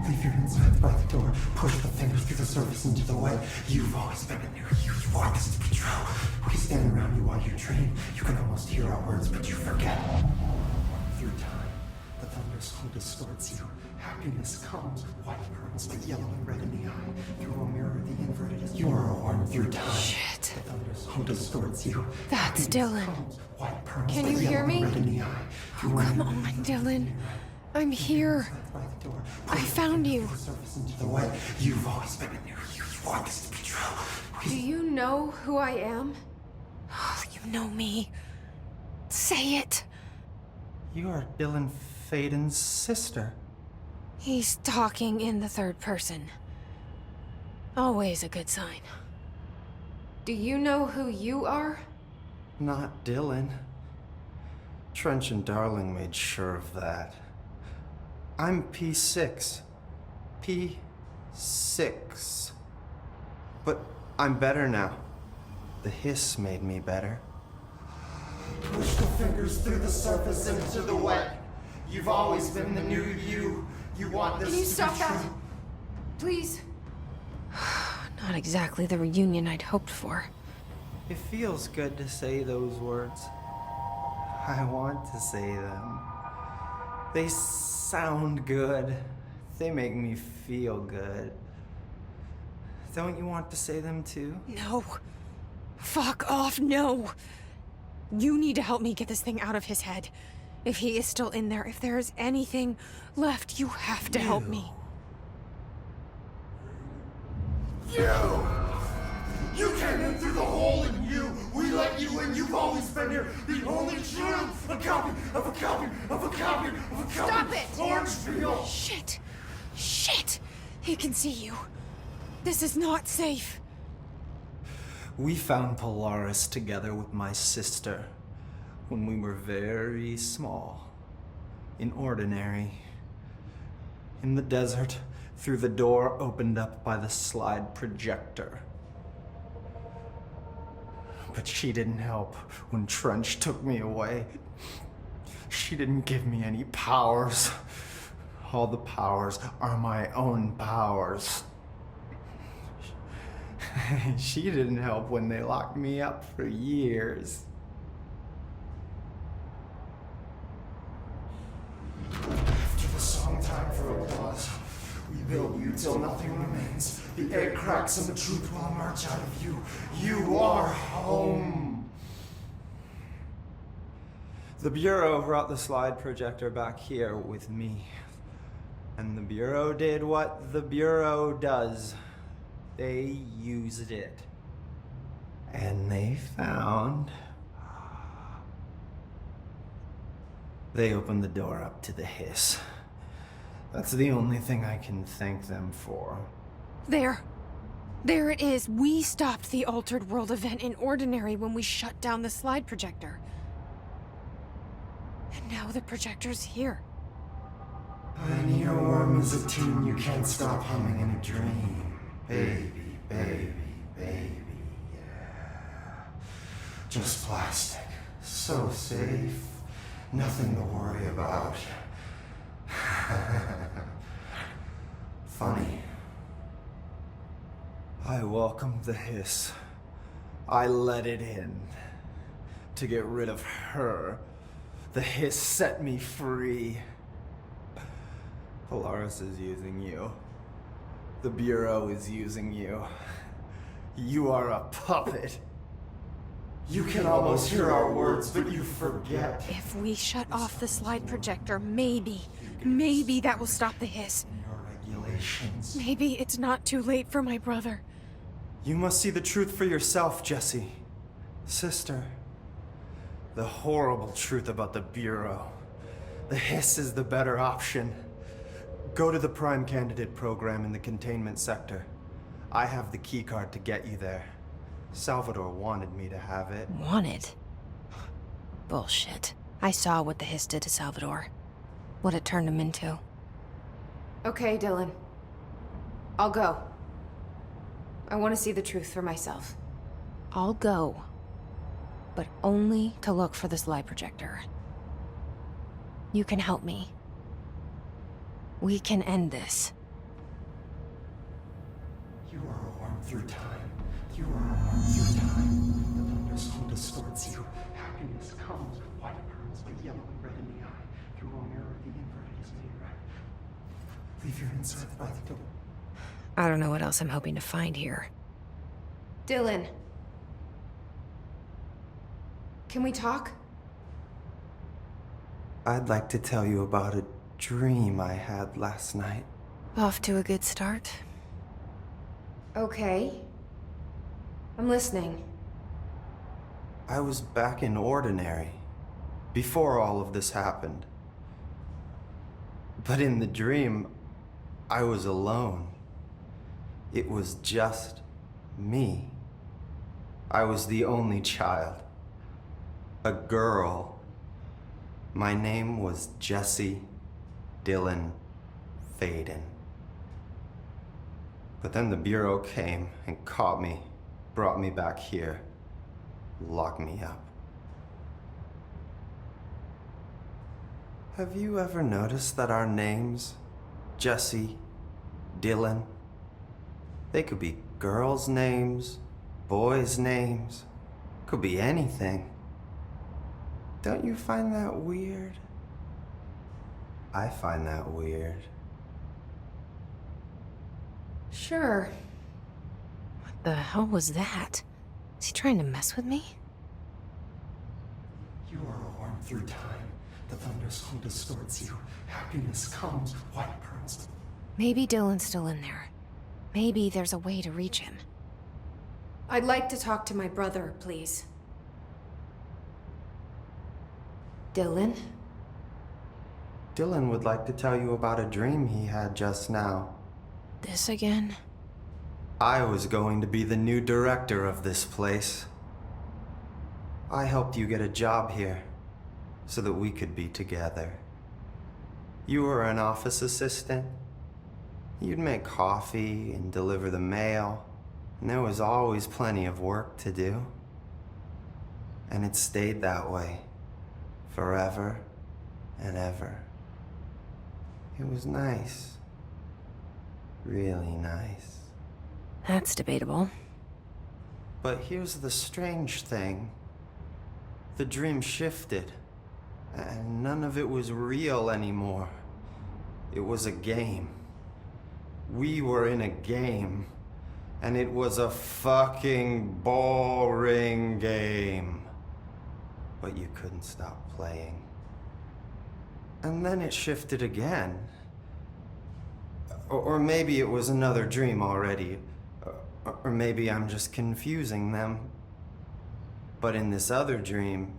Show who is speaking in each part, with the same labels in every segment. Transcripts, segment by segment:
Speaker 1: Leave your insides by the door. Push the fingers through the surface into the wet. You've always been a new you. You want this to be true. We stand around you while you dream. You can almost hear our words, but you forget. Through time, the thunder's hum distorts you. Happiness comes, white pearls, but yellow and red in the eye. Through a mirror, the inverted is you are a worm through time.
Speaker 2: Shit.
Speaker 1: The thunder's hum distorts you.
Speaker 2: That's Dylan.
Speaker 1: Comes, white pearls,
Speaker 2: Can
Speaker 1: but
Speaker 2: you hear
Speaker 1: yellow
Speaker 2: me?
Speaker 1: and red in the eye.
Speaker 2: Oh, come on, Dylan. I'm here. I found you.
Speaker 1: You've always been a new you. You want this to be true.
Speaker 2: Do you know who I am? Oh, you know me. Say it.
Speaker 3: You are Dylan Faden's sister.
Speaker 2: He's talking in the third person. Always a good sign. Do you know who you are?
Speaker 3: Not Dylan. Trench and Darling made sure of that. I'm P6. P6. But I'm better now. The hiss made me better.
Speaker 1: Push the fingers through the surface into the wet. You've always been the new you. You want this
Speaker 2: Can you
Speaker 1: to
Speaker 2: stop
Speaker 1: be
Speaker 2: that?
Speaker 1: true.
Speaker 2: Please? Not exactly the reunion I'd hoped for.
Speaker 3: It feels good to say those words. I want to say them. They sound good. They make me feel good. Don't you want to say them too?
Speaker 2: No. Fuck off, no. You need to help me get this thing out of his head. If he is still in there, if there is anything left, you have to help me.
Speaker 1: You came in through the hole in you. We let you in. You've always been here. The only truth. A copy of a copy of a copy of a copy.
Speaker 2: Stop it!
Speaker 1: Orange peel.
Speaker 2: Shit. Shit. He can see you. This is not safe.
Speaker 3: We found Polaris together with my sister when we were very small, in Ordinary, in the desert, through the door opened up by the slide projector. But she didn't help when Trench took me away. She didn't give me any powers. All the powers are my own powers. She didn't help when they locked me up for years.
Speaker 1: After the song time for applause, we build you till nothing remains. The egg cracks and the truth will emerge out of you. You are home.
Speaker 3: The Bureau brought the slide projector back here with me. And the Bureau did what the Bureau does. They used it. And they found... They opened the door up to the hiss. That's the only thing I can thank them for.
Speaker 2: There. There it is. We stopped the Altered World event in Ordinary when we shut down the slide projector. And now the projector's here.
Speaker 1: When your worm is a tune, you can't stop humming in a dream. Baby, baby, baby, yeah. Just plastic. So safe. Nothing to worry about. Funny.
Speaker 3: I welcomed the hiss. I let it in. To get rid of her. The hiss set me free. Polaris is using you. The Bureau is using you. You are a puppet.
Speaker 1: You can almost hear our words, but you forget.
Speaker 2: If we shut off the slide projector, maybe that will stop the hiss.
Speaker 1: Your regulations.
Speaker 2: Maybe it's not too late for my brother.
Speaker 3: You must see the truth for yourself, Jesse. Sister. The horrible truth about the Bureau. The hiss is the better option. Go to the Prime Candidate program in the containment sector. I have the keycard to get you there. Salvador wanted me to have it.
Speaker 2: Wanted? Bullshit. I saw what the hiss did to Salvador. What it turned him into. Okay, Dylan. I'll go. I want to see the truth for myself. I'll go. But only to look for the slide projector. You can help me. We can end this.
Speaker 1: through time. You are a worm through time. The thunderstorm distorts you. Happiness comes with white pearls, but yellow and red in the eye. Through a mirror, the inverted is made right. Leave your inside by the door.
Speaker 2: I don't know what else I'm hoping to find here. Dylan. Can we talk?
Speaker 3: I'd like to tell you about a dream I had last night.
Speaker 2: Off to a good start. Okay. I'm listening.
Speaker 3: I was back in Ordinary, before all of this happened. But in the dream, I was alone. It was just me. I was the only child. A girl. My name was Jesse Dylan Faden. But then the Bureau came and caught me, brought me back here, locked me up. Have you ever noticed that our names, Jesse, Dylan, they could be girls' names, boys' names, could be anything. Don't you find that weird? I find that weird.
Speaker 2: Sure. What the hell was that? Is he trying to mess with me?
Speaker 1: You are a worm through time. The thunderstorm distorts you. Happiness comes with white pearls.
Speaker 2: Maybe Dylan's still in there. Maybe there's a way to reach him. I'd like to talk to my brother, please. Dylan?
Speaker 3: Dylan would like to tell you about a dream he had just now.
Speaker 2: This again?
Speaker 3: I was going to be the new director of this place. I helped you get a job here, so that we could be together. You were an office assistant. You'd make coffee and deliver the mail, and there was always plenty of work to do. And it stayed that way, forever and ever. It was nice. Really nice.
Speaker 2: That's debatable.
Speaker 3: But here's the strange thing. The dream shifted, and none of it was real anymore. It was a game. We were in a game, and it was a fucking boring game. But you couldn't stop playing. And then it shifted again. Or maybe it was another dream already. Or maybe I'm just confusing them. But in this other dream,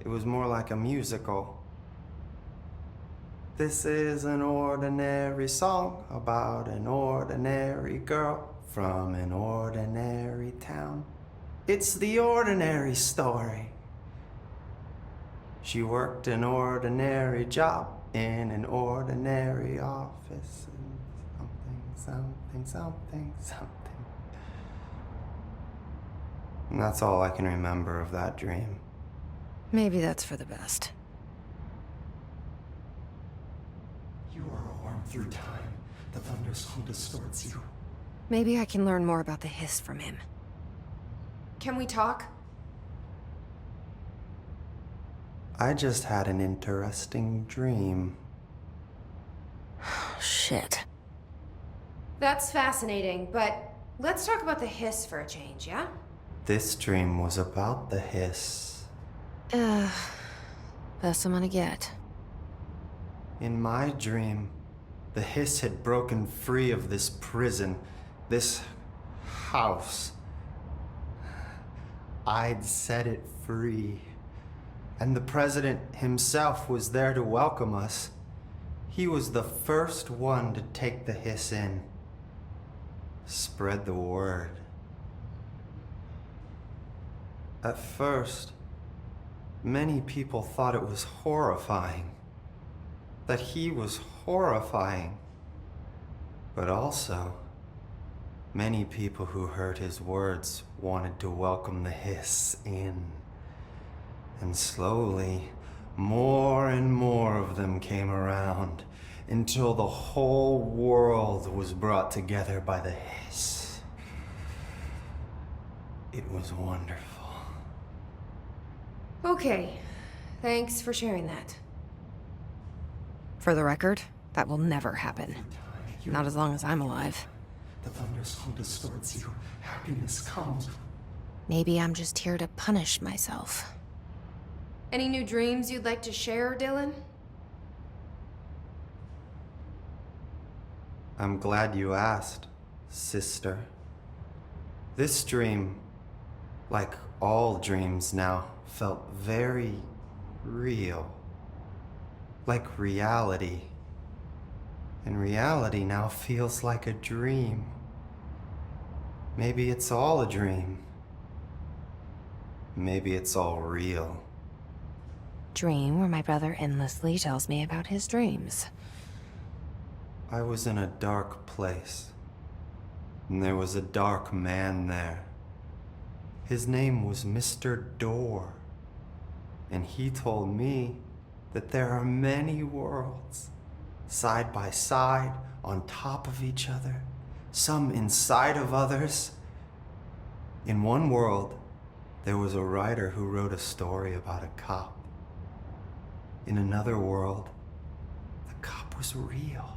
Speaker 3: it was more like a musical. This is an ordinary song about an ordinary girl from an ordinary town. It's the ordinary story. She worked an ordinary job in an ordinary office. Something. And that's all I can remember of that dream.
Speaker 2: Maybe that's for the best.
Speaker 1: You are a worm through time. The thunderstorm distorts you.
Speaker 2: Maybe I can learn more about the hiss from him. Can we talk?
Speaker 3: I just had an interesting dream.
Speaker 2: Shit. That's fascinating, but let's talk about the hiss for a change, yeah?
Speaker 3: This dream was about the hiss.
Speaker 2: Best I'm gonna get.
Speaker 3: In my dream, the hiss had broken free of this prison, this house. I'd set it free. And the president himself was there to welcome us. He was the first one to take the hiss in. Spread the word. At first, many people thought it was horrifying. That he was horrifying. But also, many people who heard his words wanted to welcome the hiss in. And slowly, more and more of them came around, until the whole world was brought together by the hiss. It was wonderful.
Speaker 2: Okay. Thanks for sharing that. For the record, that will never happen. Not as long as I'm alive.
Speaker 1: The thunderstorm distorts you. Happiness comes.
Speaker 2: Maybe I'm just here to punish myself. Any new dreams you'd like to share, Dylan?
Speaker 3: I'm glad you asked, sister. This dream, like all dreams now, felt very real. Like reality. And reality now feels like a dream. Maybe it's all a dream. Maybe it's all real.
Speaker 2: Dream where my brother endlessly tells me about his dreams.
Speaker 3: I was in a dark place, and there was a dark man there. His name was Mr. Door, and he told me that there are many worlds, side by side, on top of each other, some inside of others. In one world, there was a writer who wrote a story about a cop. In another world, the cop was real.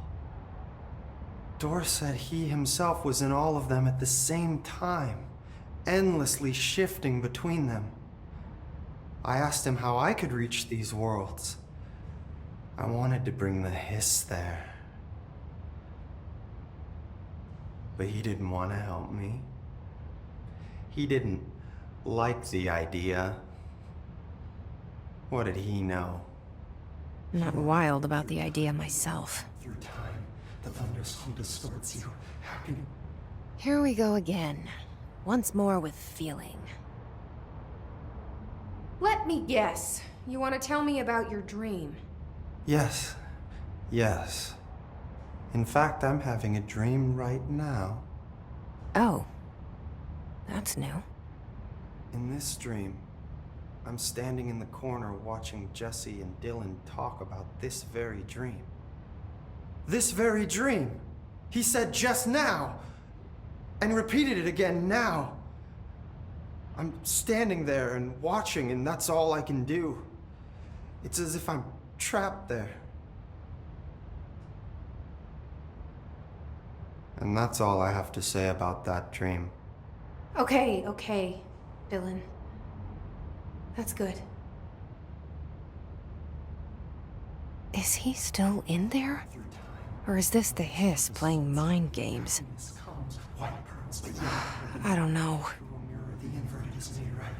Speaker 3: Door said he himself was in all of them at the same time, endlessly shifting between them. I asked him how I could reach these worlds. I wanted to bring the hiss there. But he didn't want to help me. He didn't like the idea. What did he know?
Speaker 2: I'm not wild about the idea myself.
Speaker 1: Through time, the thunderstorm distorts you. Happiness.
Speaker 2: Here we go again. Once more with feeling. Let me guess. You want to tell me about your dream?
Speaker 3: Yes. In fact, I'm having a dream right now.
Speaker 2: Oh. That's new.
Speaker 3: In this dream, I'm standing in the corner watching Jesse and Dylan talk about this very dream. This very dream! He said just now! And repeated it again now! I'm standing there and watching, and that's all I can do. It's as if I'm trapped there. And that's all I have to say about that dream.
Speaker 2: Okay, Dylan. That's good. Is he still in there?
Speaker 1: Through time,
Speaker 2: Or is this the hiss playing mind games?
Speaker 1: happiness comes. White burns, but you
Speaker 2: I don't know.
Speaker 1: will mirror the inverted is made right.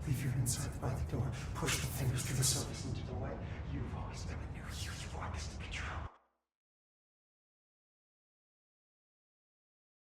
Speaker 1: Leave your inside by the door. Push the fingers through the surface into the way. You've always been a new you. You walk this